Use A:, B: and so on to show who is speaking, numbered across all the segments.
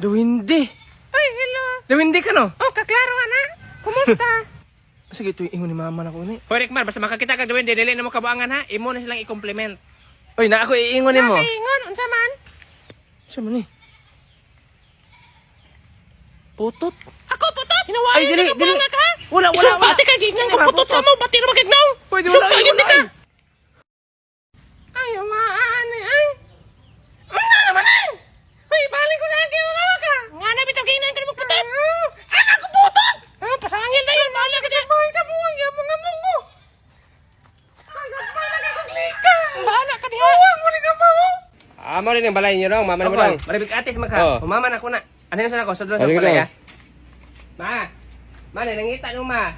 A: Dawindi.
B: Ay, hello.
A: Dawindi ka no?
B: Oh, kaklaro ana. Kumusta?
A: Sige, ito ingon ni mama na ko ni.
B: Hoy, Rickmar, basta makakita ka Dawindi, dili na mo kabuangan ha. Imo na silang i-compliment.
A: Oy, na ako iingon nimo.
B: Nakaingon, unsa man?
A: Sa man ni? Putot.
B: Ako putot. Hinawayan
A: Ay, dili,
B: na
A: dili.
B: kabuangan ka.
A: Wala.
B: Isang bati ka, di nang
A: Hindi ba,
B: putot sa
A: putot?
B: mo. Bati na magignaw.
A: Pwede wala.
B: Sumpah,
A: Wala.
B: hindi ka. Ay, umaani, ay. Ano naman ay? Ay, balik ko lagi ang awa ka. Nga na, bitang kainan ka na magputot. Anak ko putot. Ah, pasangin na yun. Balik ka dyan. Bahay sa buhay, mga mungo. Ay, nagbalag ako klika. Bahala ka diha. Mo rin ang mamo.
C: Mo rin yung balay niyo dong, mama mo dong.
A: Maribig atis
C: Oh.
A: magka. Umama na ko na. Ano na sana ko? Sa doon sa
C: Sige
A: palay
C: daw.
A: ha? Ma, nangita nyo ma.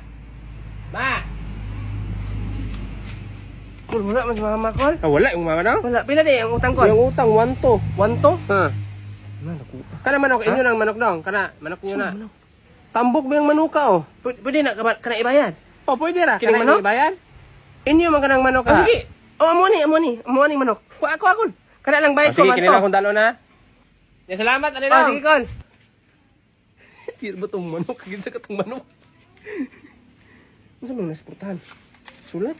A: Kul, wala man sa mama ko.
C: Wala yung mama dong.
A: Wala, pila di ang utang ko.
C: Yung utang 1 to.
A: Wanto?
C: Ha.
A: Man, ako.
C: Kana manok, inyo nang manok dong. Kana, manok niyo na. Tambok ba yung manuka oh?
A: Pwede na, kana ibayad.
C: Oh, pwede ra.
A: Kining
C: Kana
A: manok?
C: ibayan? Inyo man kanang manok
A: Ah,
C: ha.
A: sige. Oh, amo ni manok. Kuha ako. Kana lang bayad ko
C: Sige,
A: man
C: kinila
A: to.
C: akong dalo na. Ya, salamat, ano
A: Oh,
C: dong.
A: sige kon. Tira ba tong manok? Kagin sa katong manok. Ano sa mga nasportahan? Sulat?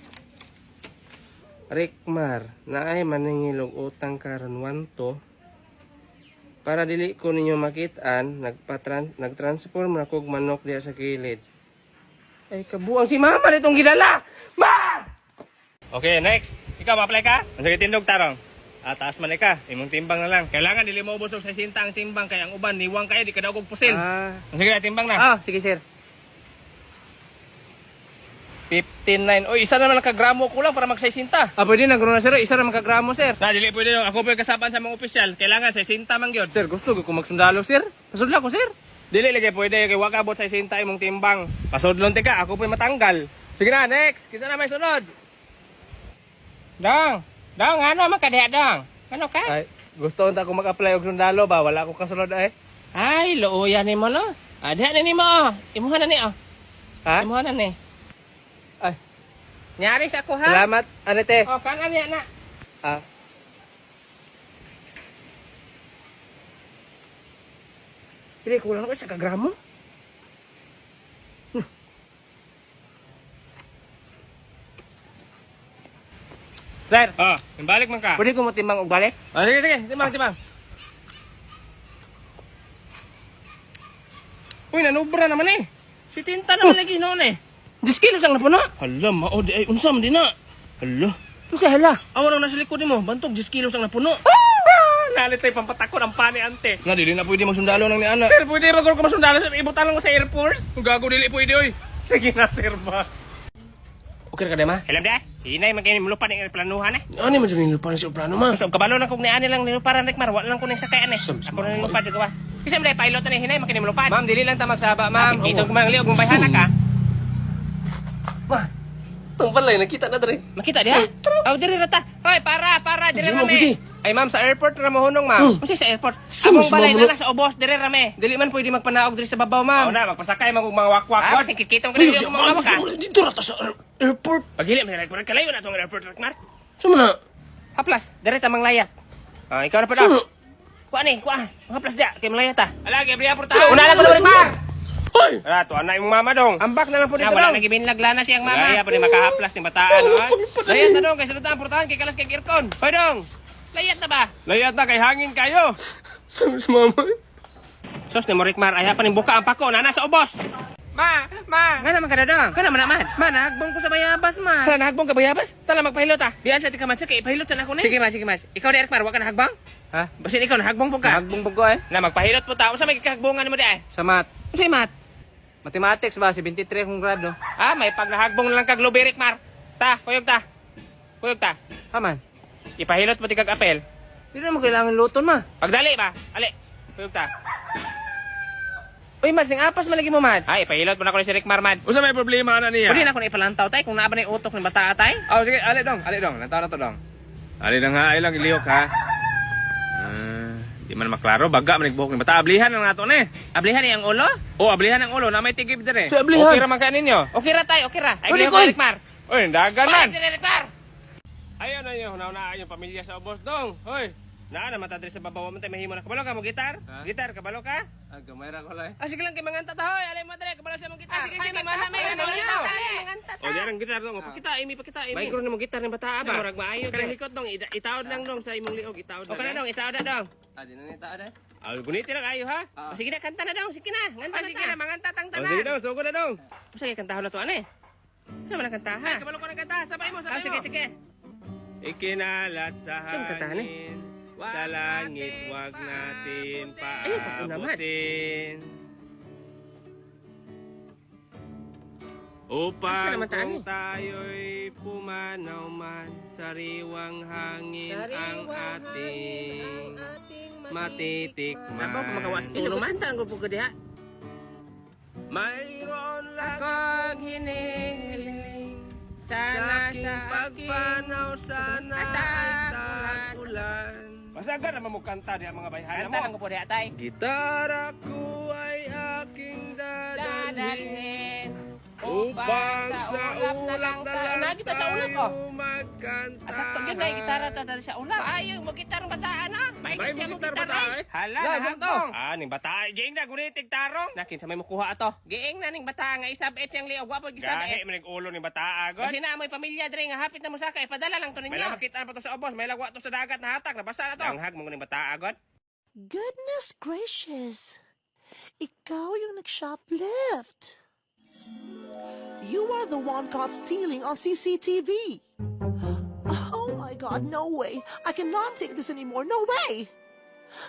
A: Rickmar, naay maningilog utang karon 1 to. Para dili ko ninyo makitaan, nagtransform na kog manok diya sa kilid. Ay kabuang si mama nitong gidala. Ma!
C: Okay, next. Ikaw, ma-apply ka? Sige, tindog tarong. Taas man ka. Imong timbang na lang. Kailangan dili mo ubos og 60 ang timbang kay ang uban niwang kayo di ka daw og pusil. Sige, timbang na.
A: Ah, sige sir.
C: 59. Oy, isa naman nakagramo ko lang para mag-60.
A: Ah, pwede na na sir. Isa ra magkagramo sir.
C: Na dili pwede ako pwede kasaban sa mga opisyal. Kailangan 60 man gyud.
A: Sir, gusto ko magsundalo sir. Pasudla ko sir.
C: Dili lagi pwede kay wa ka abot sa 60 imong timbang. Pasudlon ti ka, ako pwede matanggal. Sige na, next. Kinsa na may sunod? Dong, ano man ka diha dong? Ano ka?
A: Ay, gusto unta ko mag-apply og sundalo ba? Wala ko kasunod ay.
C: Ay, looyan nimo lo. Diha na nimo. Imuha na ni oh.
A: Ha?
C: Imuha na ni.
A: Ay,
C: Nyari sa ako ha.
A: salamat. Ano te?
C: Oh, kana niya na.
A: Ah. Hindi, kulang ko sa kagramo. Sir,
C: Balik man ka.
A: pwede ko mo timbang og balik?
C: Sige, timbang. Uy, nanubra naman eh. Si Tinta naman lagi noon eh.
A: 10 kilos ang napuno.
C: Hala, maod ay unsa man din na. Hala.
A: Ito sa hala.
C: Awan ang nasa likod mo, bantog 10 kilos ang napuno. Nalit tayo pampatakot ang pani ante. Nga dili na pwede magsundalo ng ni ana. Sir, pwede ba ko masundalo sir? Ibutan lang ko sa Air Force. Kung gago dili pwede oy. Sige na sir ba.
A: Okay ka ma?
C: Alam da, hinay magkini mulupan ng planuhan eh.
A: Ano man dyan nilupan sa plano ma?
C: So kabalo lang kog ni ani lang niluparan Rickmar, wala lang ko ning sakayan eh. Ako na nilupad ko ba. Kasi may pilot na hinay magkini mulupan.
A: Ma'am, dili lang ta magsaba, ma'am.
C: Ito ko mang liog mong bayhana ka.
A: Ma, itong balay, nakita na dre.
C: Makita diha? Aw diri rata. Hoy, para diri
A: Sino, Budi?
C: rame. Ay ma'am, sa airport ra mahunong ma'am. Kasi sa airport.
A: Saan
C: Among
A: mas
C: balay
A: mamuno?
C: na sa ubos diri rame.
A: Dili man pwede magpanaog dre sa babaw,
C: Ma'am,
A: ma'am.
C: na magpasakay mga wakwak.
A: Ah, kasi
C: kikitong
A: Ay,
C: ka
A: di
C: mga
A: mo
C: ka.
A: dito rata sa airport.
C: Paghili man nagpura kalayo na tong airport Rickmar.
A: Saan na?
C: Haplas, diri ta manglayat. Ikaw na pa daw.
A: Saan?
C: Kuha ni, kuha. Haplas dia kay manglayat ta. Ala, gabriya porta.
A: Una lang ko na, Rickmar.
C: Hoy! Ala, to ana imong mama dong.
A: Ambak na lang po dito
C: Wala
A: daw.
C: nagibinlag lana siyang mama. Laya pa ni makahaplas ni bataan, ha? Layat na dong, kay salutan portahan kay kalas kay kirkon. Hoy dong. Layat na ba? Layat na kay hangin kayo.
A: Saan si mama?
C: Sos ni mo Rickmar, ay pa ning buka ang pako nana sa ubos. Ma.
A: Nga naman ka na daw.
C: Kana man naman.
A: Ma, nahagbong ko sa bayabas, ma.
C: Kana nahagbong ka bayabas? Tala magpahilot ah. Diyan sa tika kay ipahilot sa nako ni. Sige ma. Ikaw ni Rickmar, wa ka nahagbang?
A: Ha?
C: Basin ikaw nahagbong po ka.
A: Nahagbong bago eh.
C: Na magpahilot po ta. Unsa may kikahagbongan mo di ay?
A: Sa math.
C: Unsa mat?
A: Mathematics ba? 73 akong grado.
C: May pag nahagbong na lang kag lubi Rickmar. Kuyog ta.
A: Haman.
C: Ipahilot mo ti kag apel.
A: Hindi naman kailangan luton, ma.
C: Pagdali ba? Ali. Kuyog ta.
A: Uy, mas, yung apas malagi mo, Mads.
C: Ay, ipahilot mo na ko ni si Rickmar Mads. Unsa may problema na niya? Pwede na ako na ipalantaw tay kung naa ba na yung utok ng bata tay.
A: Sige, ali dong. Lantaw na to dong.
C: Ali na nga, ay lang iliyok ha. Di man maklaro, baga man nagbuhok ng bata. Ablihan na nato ni. Ablihan ni ang ulo? Oo, ablihan ang ulo na may tigib dire.
A: Sa ablihan?
C: Okay ra man kaninyo. Okay ra tay, okay ra. Ay,
A: Uli,
C: liyo
A: koy.
C: Rickmar. Oy, dagan man.
A: Balik, Rickmar!
C: Ayun na yun, nauna yung pamilya sa ubos dong. Hoy, Na matadre sa babaw mo tayo mahimo na. Kabalo ka mo gitar? Gitar, kabalo ka?
A: Gamay ra ko lang.
C: Sige lang kay manganta ta hoy. Alay mo dre, kabalo sa mong gitar.
B: Sige, mahamay na manganta.
C: O diyan ang gitar dong. Pakita imi. Micro na mo gitar ni bata ba? Murag maayo kay likot dong. Itaod lang dong sa imong liog, itaod. O kana dong, itaod na dong.
A: Di na ni taada.
C: Guniti lang ayo ha.
B: Sige na, kanta na daw. Sige na, nganta na.
C: Sige na,
B: manganta tang
C: O sige dong, sugo na dong.
B: Sige, kantahon na to, ane. Ano man ang kantahan?
C: Kabalo ko ng kanta, sabay mo, sabay mo.
B: Sige.
C: Ikinalat sa
B: Siyang kantahan
C: hangin, sa langit, wag natin
B: Ayun, ako naman.
C: paabutin.
B: Siya
C: Upang
B: naman taan
C: kung tayo'y pumanaw man, sariwang hangin ang ating matitikman.
B: Nabaw, kumagawa sa tulo man. Saan ko po ka diha?
C: Mayroon lang
B: Kag hinihiling
C: sa
B: sana
C: aking
B: sa aking
C: pagpanaw, sana ay
B: Tagulan.
C: tagulan. Masaga naman mo kanta diha mga bayhan
B: Kanta lang ko po diha, tay.
C: Gitara ko ay aking dadalhin
B: Dadalhin
C: upang sa ulap na lang
B: Nagita sa ulap, oh.
C: tayo magkanta.
B: Asakto yun na yung gitara ta sa ulap. Ayaw mo gitarang bataan, ha?
C: May
B: siya
C: mo gitar bata eh.
B: Hala,
C: Lang,
B: nahagtong.
C: ning bata ay giing na gunitig tarong.
B: Nakin sa may mukuha ato. Giing na ning bata nga isabit siyang liog. Wapo
C: Gahi
B: gisabit.
C: man ning ulo ni bata agad.
B: Kasi na amoy pamilya dre nga hapit na mo saka ipadala lang to
C: May
B: ninyo.
C: makita pa to sa obos, may lagwa to sa dagat na hatak, nabasa na to. Langhag mo ning bata agad.
D: Goodness gracious! Ikaw yung nag-shoplift. You are the one caught stealing on CCTV. Oh my God, no way. I cannot take this anymore. No way!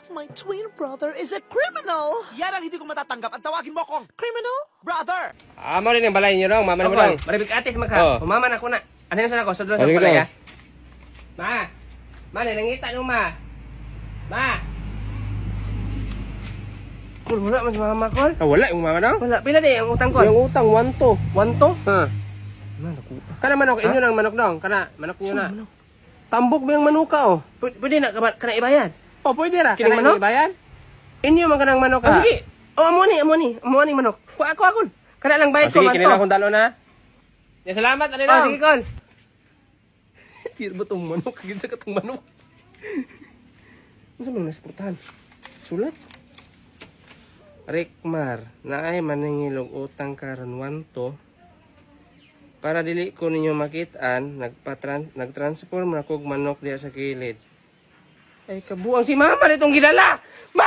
D: My twin brother is a criminal.
E: Yan ang hindi ko matatanggap. Ang tawagin mo akong
D: Criminal?
E: brother.
C: Mo rin yung balay niyo dong, mama mo dong.
B: Maribig atis
C: Oh.
B: magka. Umama na ko na. Ano na sana ko? Sa doon sa
C: Sige
B: palaya.
C: daw.
B: Ma, nangita nyo ma. Ma. Kul, wala man si mama kol.
C: Wala yung mama dong.
B: Wala, pila di ang utang kol?
C: Yung utang 1-2.
B: Wanto?
C: Ha. Kana manok, inyo nang manok dong. Kana manok niyo na. Tambok ba yung manuka oh?
B: Pwede na, kana ibayad.
C: Oh, pwede ra.
B: Kining
C: Kana
B: manok?
C: ibayan? Inyo man kanang manok
B: Ah,
C: ha.
B: sige. Oh, amo ni manok. Kuha ako akon. Kana lang bayad ko
C: Sige,
B: man
C: kinila
B: to.
C: akong dalo na. Ya, salamat, ano
B: Oh,
C: dong.
B: sige kol.
C: Tira ba itong manok? Kagin sa katong manok.
B: Ano sa mga nasportahan? Sulat? Rikmar, naay maningilog utang karon 1 para dili ko ninyo makitaan, nagtransform na kog manok diya sa kilid. Ay kabuang si mama nitong gidala. Ma!